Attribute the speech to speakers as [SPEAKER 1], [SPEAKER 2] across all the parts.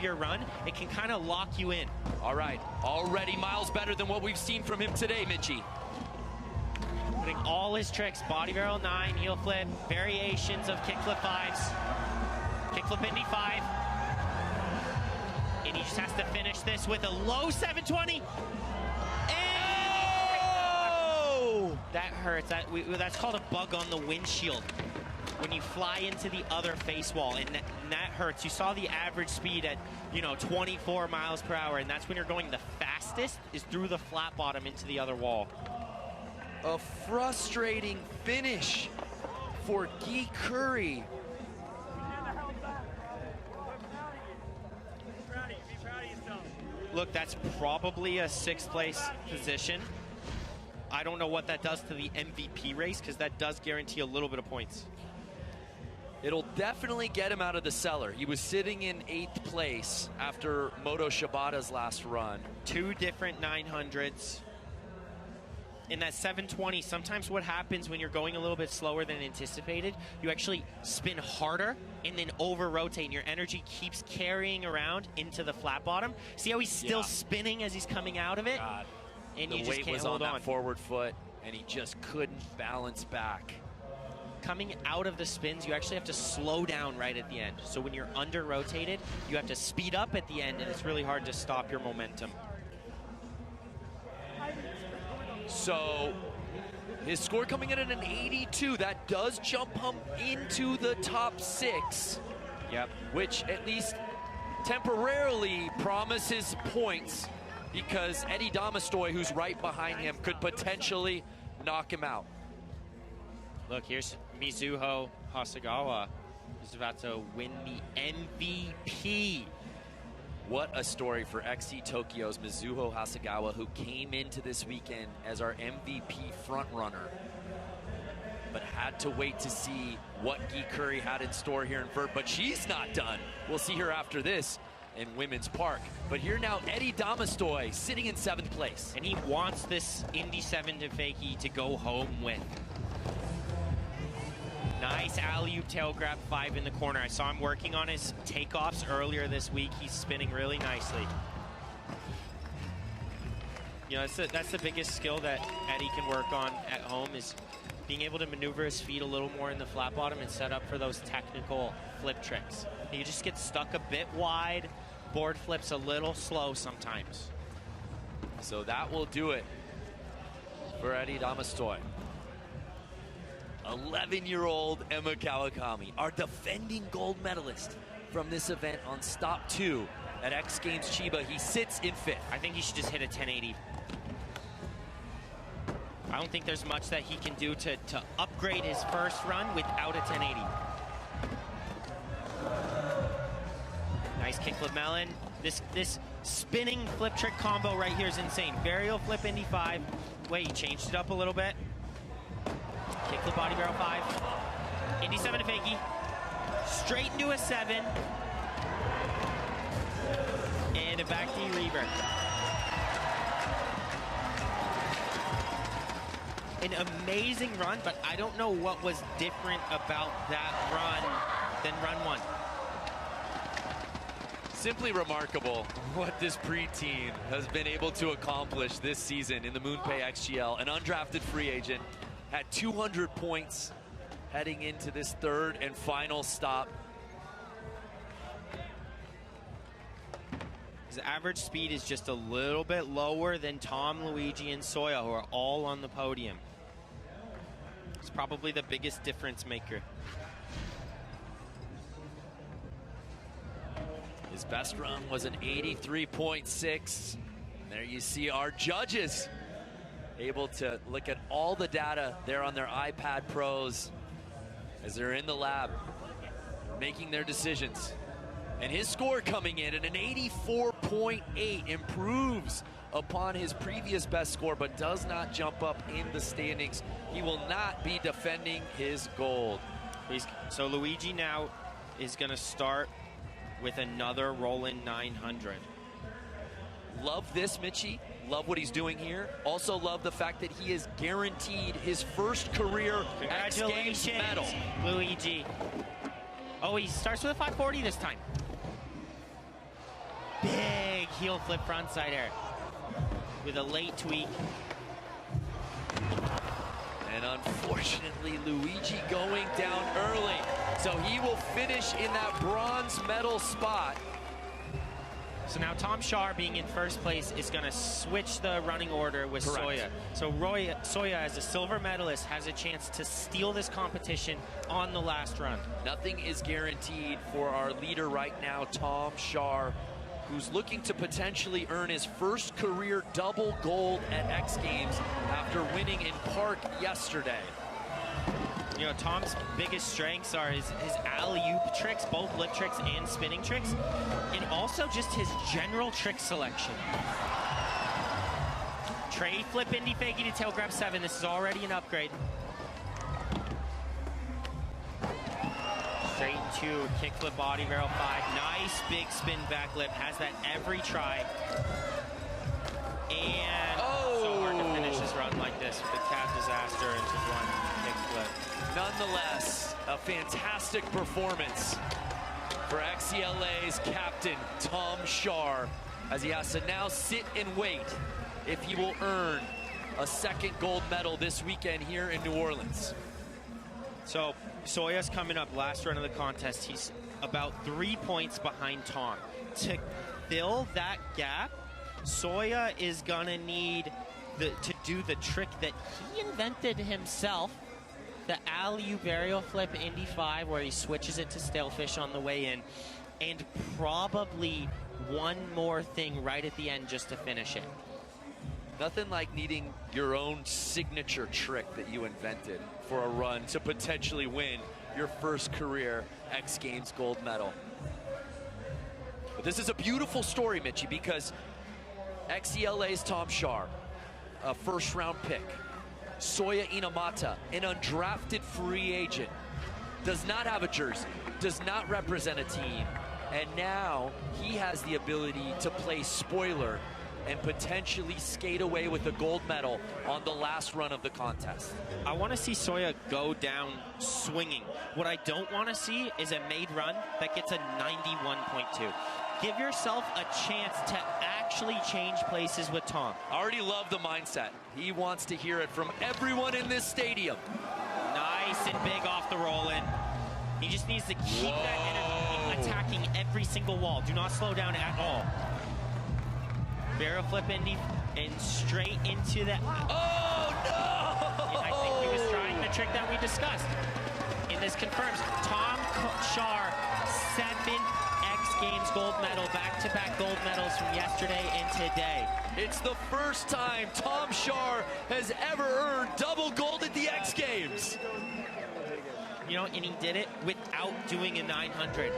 [SPEAKER 1] your run, it can kind of lock you in.
[SPEAKER 2] All right, already miles better than what we've seen from him today, Mitchie.
[SPEAKER 1] Putting all his tricks, body barrel 9, heel flip, variations of kickflip 5s, kickflip Indy 5. And he just has to finish this with a low 720. Oh! That hurts. That's called a bug on the windshield. When you fly into the other face wall, and that hurts. You saw the average speed at, 24 miles per hour, and that's when you're going the fastest, is through the flat bottom into the other wall.
[SPEAKER 2] A frustrating finish for Guy Curry.
[SPEAKER 1] Look, that's probably a 6th place position. I don't know what that does to the MVP race, because that does guarantee a little bit of points.
[SPEAKER 2] It'll definitely get him out of the cellar. He was sitting in 8th place after Moto Shibata's last run.
[SPEAKER 1] 2 different 900s. In that 720, sometimes what happens when you're going a little bit slower than anticipated, you actually spin harder and then over-rotate, and your energy keeps carrying around into the flat bottom. See how he's still spinning as he's coming out of it?
[SPEAKER 2] God.
[SPEAKER 1] And
[SPEAKER 2] the
[SPEAKER 1] you just
[SPEAKER 2] weight
[SPEAKER 1] can't
[SPEAKER 2] was
[SPEAKER 1] hold
[SPEAKER 2] on that forward foot, and he just couldn't balance back.
[SPEAKER 1] Coming out of the spins, you actually have to slow down right at the end. So when you're under-rotated, you have to speed up at the end, and it's really hard to stop your momentum.
[SPEAKER 2] So his score coming in at an 82. That does jump him into the top 6.
[SPEAKER 1] Yep.
[SPEAKER 2] Which at least temporarily promises points, because Eddie Damastoy, who's right behind him, could potentially knock him out.
[SPEAKER 1] Look, here's Mizuho Hasegawa, who's about to win the MVP.
[SPEAKER 2] What a story for XC Tokyo's Mizuho Hasegawa, who came into this weekend as our MVP frontrunner, but had to wait to see what Guy Curry had in store here in Vert. But she's not done. We'll see her after this in Women's Park. But here now, Eddie Damastoy sitting in 7th place.
[SPEAKER 1] And he wants this Indy 7 to fakie to go home with. Nice alley-oop tail grab 5 in the corner. I saw him working on his takeoffs earlier this week. He's spinning really nicely. That's the biggest skill that Eddie can work on at home, is being able to maneuver his feet a little more in the flat bottom and set up for those technical flip tricks. He just gets stuck a bit wide. Board flips a little slow sometimes.
[SPEAKER 2] So that will do it for Eddie Damastoy. 11-year-old Emma Kawakami, our defending gold medalist from this event on stop 2 at X Games Chiba. He sits in 5th.
[SPEAKER 1] I think he should just hit a 1080. I don't think there's much that he can do to upgrade his first run without a 1080. Nice kickflip melon. This spinning flip trick combo right here is insane. Varial flip Indy 5. Wait, he changed it up a little bit. Kickflip body barrel 5. Indy 7 to fakie. Straight into a 7. And a back knee revert. An amazing run, but I don't know what was different about that run than run 1.
[SPEAKER 2] Simply remarkable what this pre-team has been able to accomplish this season in the MoonPay XGL. An undrafted free agent, had 200 points heading into this 3rd and final stop.
[SPEAKER 1] His average speed is just a little bit lower than Tom, Luigi, and Soya, who are all on the podium. It's probably the biggest difference maker.
[SPEAKER 2] His best run was an 83.6. There you see our judges able to look at all the data there on their iPad Pros as they're in the lab making their decisions. And his score coming in at an 84.8 improves upon his previous best score, but does not jump up in the standings. He will not be defending his gold.
[SPEAKER 1] So Luigi now is going to start with another Roland 900.
[SPEAKER 2] Love this, Mitchie. Love what he's doing here. Also love the fact that he is guaranteed his first career X Games medal.
[SPEAKER 1] Luigi. Oh, he starts with a 540 this time. big heel flip frontside air with a late tweak.
[SPEAKER 2] And unfortunately, Luigi going down early. So he will finish in that bronze medal spot.
[SPEAKER 1] So now Tom Shaw, being in first place, is going to switch the running order with
[SPEAKER 2] Correct.
[SPEAKER 1] Soya. So Soya, as a silver medalist, has a chance to steal this competition on the last run.
[SPEAKER 2] Nothing is guaranteed for our leader right now, Tom Shaw, who's looking to potentially earn his first career double gold at X Games after winning in Park yesterday.
[SPEAKER 1] You know, Tom's biggest strengths are his alley-oop tricks, both lip tricks and spinning tricks, and also just his general trick selection. Tray flip Indy fakie to tail grab 7. This is already an upgrade. Straight into kick flip body barrel 5. Nice big spin back lip. Has that every try. And so hard to finish this run like this with the cat disaster into one kick flip.
[SPEAKER 2] Nonetheless, a fantastic performance for XCLA's captain, Tom Shaw, as he has to now sit and wait if he will earn a second gold medal this weekend here in New Orleans.
[SPEAKER 1] So Soya's coming up last run of the contest. He's about 3 points behind Tom. To fill that gap, Soya is gonna need to do the trick that he invented himself, the alley-oop aerial flip Indy 5, where he switches it to stalefish on the way in, and probably one more thing right at the end just to finish it.
[SPEAKER 2] Nothing like needing your own signature trick that you invented for a run to potentially win your first career X Games gold medal. But this is a beautiful story, Mitchie, because XCLA's Tom Shaw, a first-round pick. Soya Inamata, an undrafted free agent, does not have a jersey, does not represent a team, and now he has the ability to play spoiler and potentially skate away with a gold medal on the last run of the contest.
[SPEAKER 1] I want to see Soya go down swinging. What I don't want to see is a made run that gets a 91.2. Give yourself a chance to actually change places with Tom.
[SPEAKER 2] I already love the mindset. He wants to hear it from everyone in this stadium.
[SPEAKER 1] Nice and big off the roll-in. He just needs to keep that energy, attacking every single wall. Do not slow down at all. Barrel flip Indy and straight into the...
[SPEAKER 2] Oh, no!
[SPEAKER 1] I think he was trying the trick that we discussed. And this confirms Tom Shaw, 7 X Games gold medal, back-to-back gold medals from yesterday and today.
[SPEAKER 2] It's the first time Tom Shaw has ever earned double gold at the X Games.
[SPEAKER 1] You know, and he did it without doing a 900.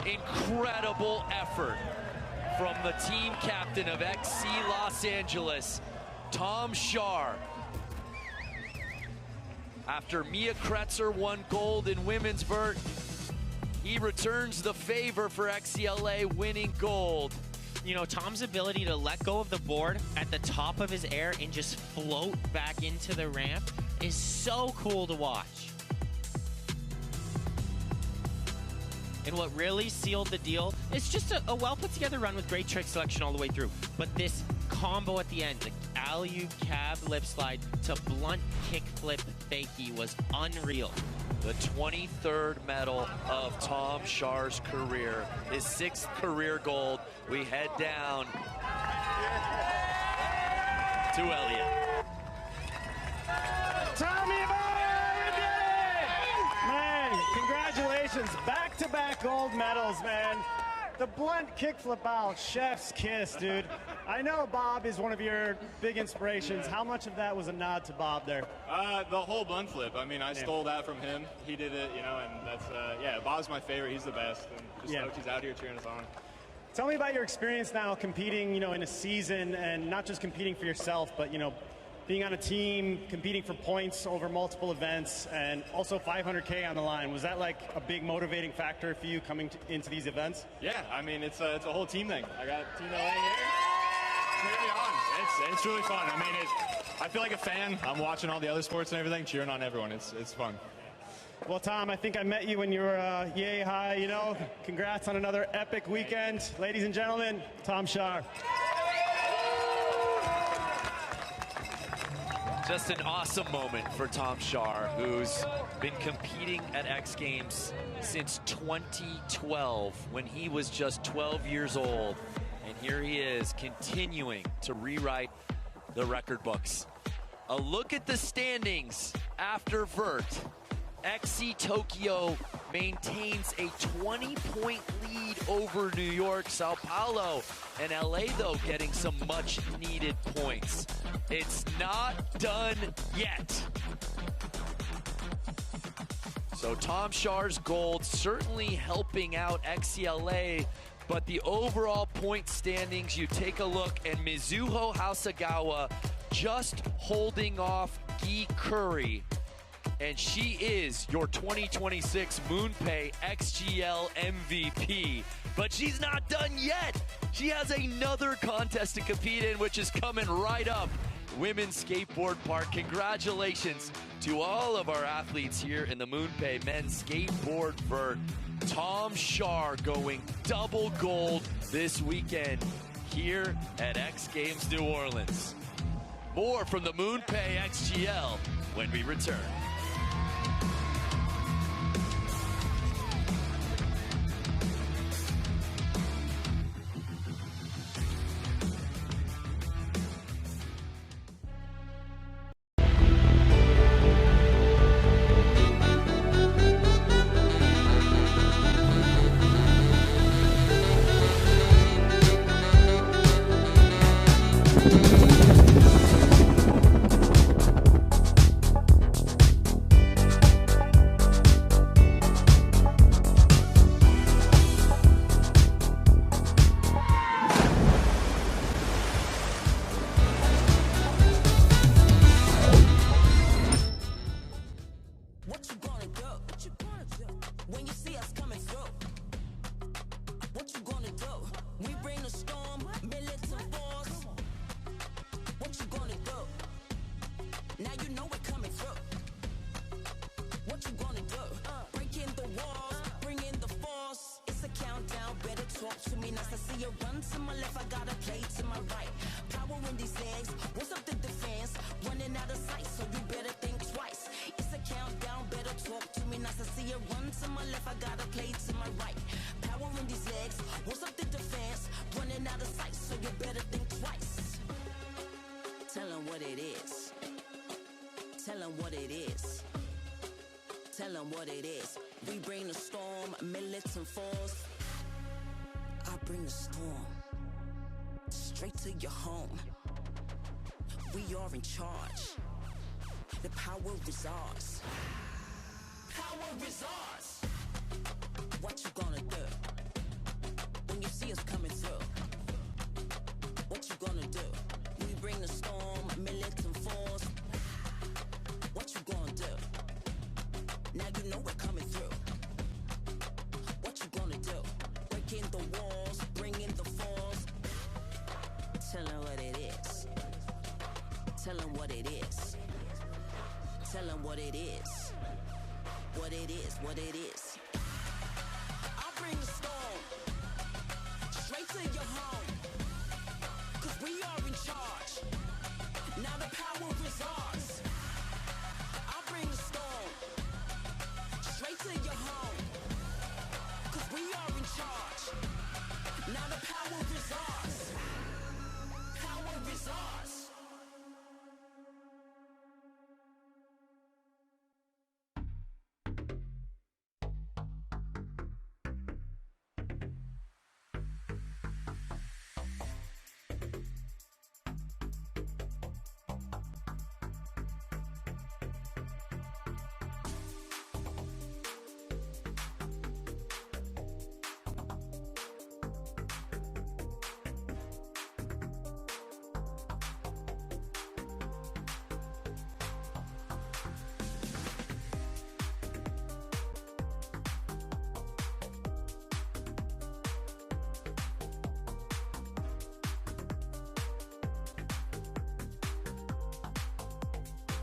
[SPEAKER 2] Incredible effort from the team captain of XC Los Angeles, Tom Shaw. After Mia Kretzer won gold in women's vert, he returns the favor for XCLA, winning gold.
[SPEAKER 1] You know, Tom's ability to let go of the board at the top of his air and just float back into the ramp is so cool to watch. And what really sealed the deal is just a well put together run with great trick selection all the way through. But this combo at the end, the alley-oop cab lip slide to blunt kick flip fakie, was unreal.
[SPEAKER 2] The 23rd medal of Tom Shaw's career, his 6th career gold. We head down to Elliott.
[SPEAKER 3] Tommy boy, we did it! Man, congratulations. Back-to-back gold medals, man. The blunt kickflip out, chef's kiss, dude. I know Bob is one of your big inspirations. How much of that was a nod to Bob there?
[SPEAKER 4] The whole blunt flip. I mean, I stole that from him. He did it, you know, and that's, yeah, Bob's my favorite. He's the best. And just stoked he's out here cheering us on.
[SPEAKER 3] Tell me about your experience now competing, you know, in a season, and not just competing for yourself, but, you know, being on a team, competing for points over multiple events, and also 500K on the line. Was that like a big motivating factor for you coming into these events?
[SPEAKER 4] Yeah, I mean, it's a whole team thing. I got Team LA here. Cheer me on. It's really fun. I mean, I feel like a fan. I'm watching all the other sports and everything, cheering on everyone. It's fun.
[SPEAKER 3] Well, Tom, I think I met you when you were yay high, you know. Congrats on another epic weekend. Ladies and gentlemen, Tom Shar.
[SPEAKER 2] Just an awesome moment for Tom Shar, who's been competing at X Games since 2012, when he was just 12 years old. And here he is, continuing to rewrite the record books. A look at the standings after Vert. XC Tokyo maintains a 20-point lead over New York. Sao Paulo and LA, though, getting some much-needed points. It's not done yet. So Tom Shar's gold certainly helping out XCLA, but the overall point standings, you take a look, and Mizuho Hasegawa just holding off Guy Curry. And she is your 2026 MoonPay XGL MVP. But she's not done yet. She has another contest to compete in, which is coming right up. Women's Skateboard Park. Congratulations to all of our athletes here in the MoonPay Men's Skateboard Vert. Tom Shar going double gold this weekend here at X Games New Orleans. More from the MoonPay XGL when we return.
[SPEAKER 5] What it is. We bring the storm, militant force. I bring the storm straight to your home. We are in charge. The power is ours. Power is ours. What you gonna do when you see us coming through? What you gonna do? We bring the storm, militant force. What you gonna do? Now you know we're coming through. What you gonna do? Breaking the walls, bringing the force. Tell them what it is. Tell them what it is. Tell them what it is. What it is, what it is. I bring the storm straight to your home. 'Cause we are in charge. Now the power is ours. I bring the